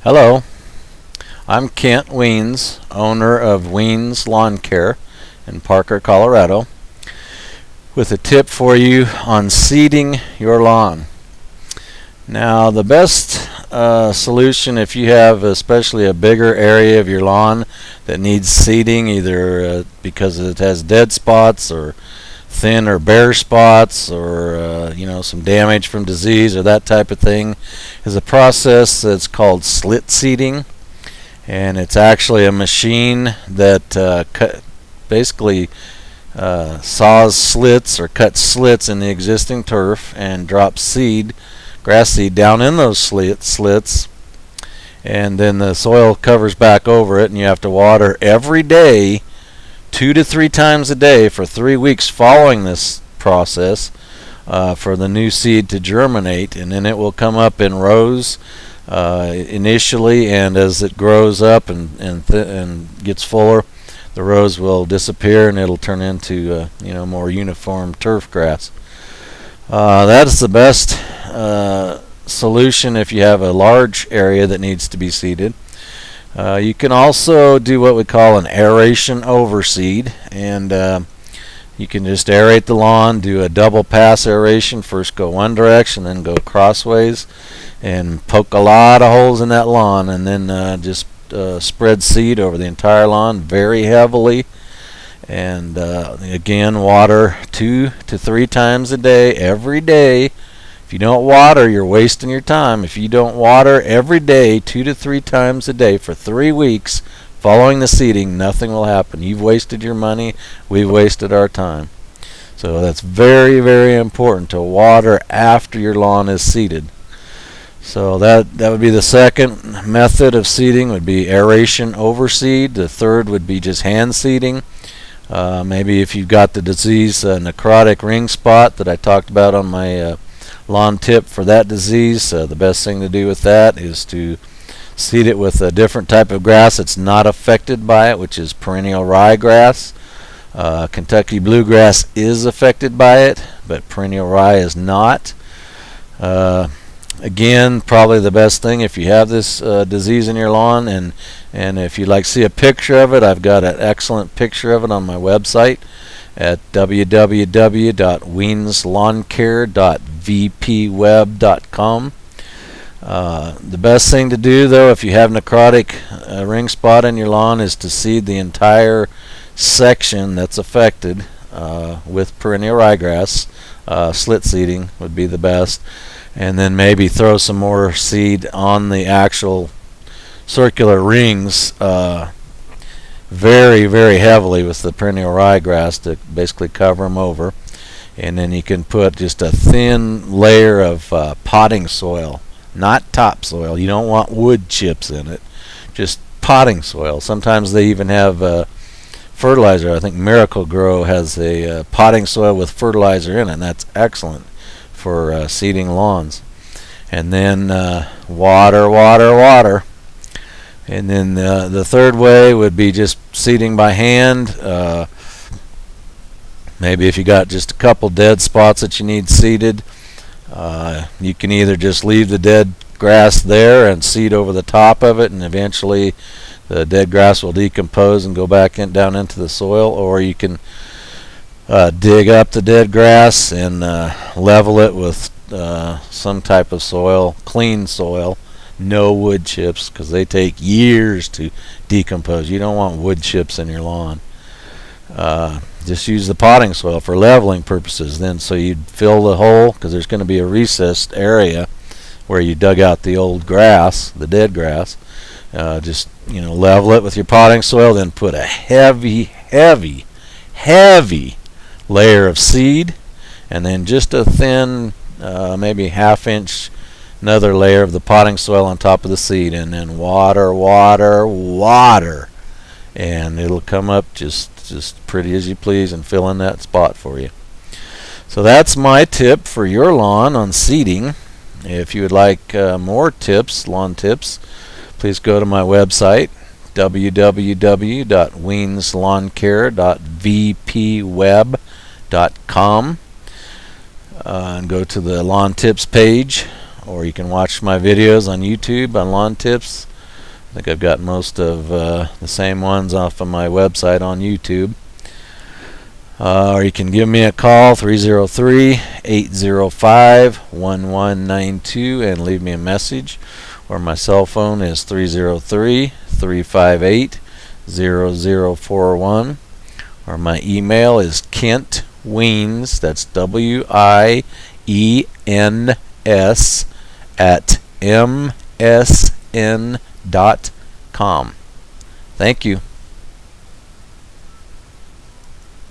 Hello, I'm Kent Weens, owner of Weens Lawn Care in Parker, Colorado, with a tip for you on seeding your lawn. Now, the best solution if you have especially a bigger area of your lawn that needs seeding, either because it has dead spots or thin or bare spots, or some damage from disease or that type of thing, is a process that's called slit seeding. And it's actually a machine that basically saws slits or cuts slits in the existing turf and drops seed, grass seed, down in those slits, and then the soil covers back over it, and you have to water every day, 2 to 3 times a day for 3 weeks following this process, for the new seed to germinate. And then it will come up in rows initially, and as it grows up and gets fuller, the rows will disappear and it'll turn into more uniform turf grass. That is the best solution if you have a large area that needs to be seeded. You can also do what we call an aeration overseed, and you can just aerate the lawn, do a double pass aeration. First go one direction, then go crossways, and poke a lot of holes in that lawn, and then just spread seed over the entire lawn very heavily. And again, water 2 to 3 times a day, every day. If you don't water, you're wasting your time. If you don't water every day, 2 to 3 times a day for 3 weeks following the seeding, nothing will happen. You've wasted your money. We've wasted our time. So that's very, very important to water after your lawn is seeded. So that would be the second method of seeding, would be aeration overseed. The third would be just hand seeding. Maybe if you've got the disease necrotic ring spot that I talked about on my lawn tip for that disease, the best thing to do with that is to seed it with a different type of grass that's not affected by it, which is perennial ryegrass. Kentucky bluegrass is affected by it, but perennial rye is not. Again, probably the best thing if you have this disease in your lawn, and if you'd like to see a picture of it, I've got an excellent picture of it on my website at www.weenslawn.vpweb.com. The best thing to do, though, if you have necrotic ring spot in your lawn, is to seed the entire section that's affected with perennial ryegrass. Slit seeding would be the best, and then maybe throw some more seed on the actual circular rings very, very heavily with the perennial ryegrass to basically cover them over. And then you can put just a thin layer of potting soil, not topsoil. You don't want wood chips in it, just potting soil. Sometimes they even have fertilizer. I think Miracle Grow has a potting soil with fertilizer in it, and that's excellent for seeding lawns. And then water, water, water. And then the third way would be just seeding by hand. Maybe if you got just a couple dead spots that you need seeded, you can either just leave the dead grass there and seed over the top of it, and eventually the dead grass will decompose and go back down into the soil, or you can dig up the dead grass and level it with some type of soil, clean soil. No wood chips, because they take years to decompose. You don't want wood chips in your lawn. Just use the potting soil for leveling purposes. Then, so you'd fill the hole, because there's going to be a recessed area where you dug out the old grass, the dead grass. Just level it with your potting soil. Then put a heavy, heavy, heavy layer of seed, and then just a thin, maybe ½ inch, another layer of the potting soil on top of the seed, and then water, water, water, and it'll come up just pretty as you please and fill in that spot for you. So that's my tip for your lawn on seeding. If you would like more tips, lawn tips, please go to my website, www.weenslawncare.vpweb.com, and go to the lawn tips page, or you can watch my videos on YouTube on lawn tips. I think I've got most of the same ones off of my website on YouTube. Or you can give me a call, 303-805-1192, and leave me a message. Or my cell phone is 303-358-0041. Or my email is Kent Wiens, that's WIENS at msn.com. Thank you.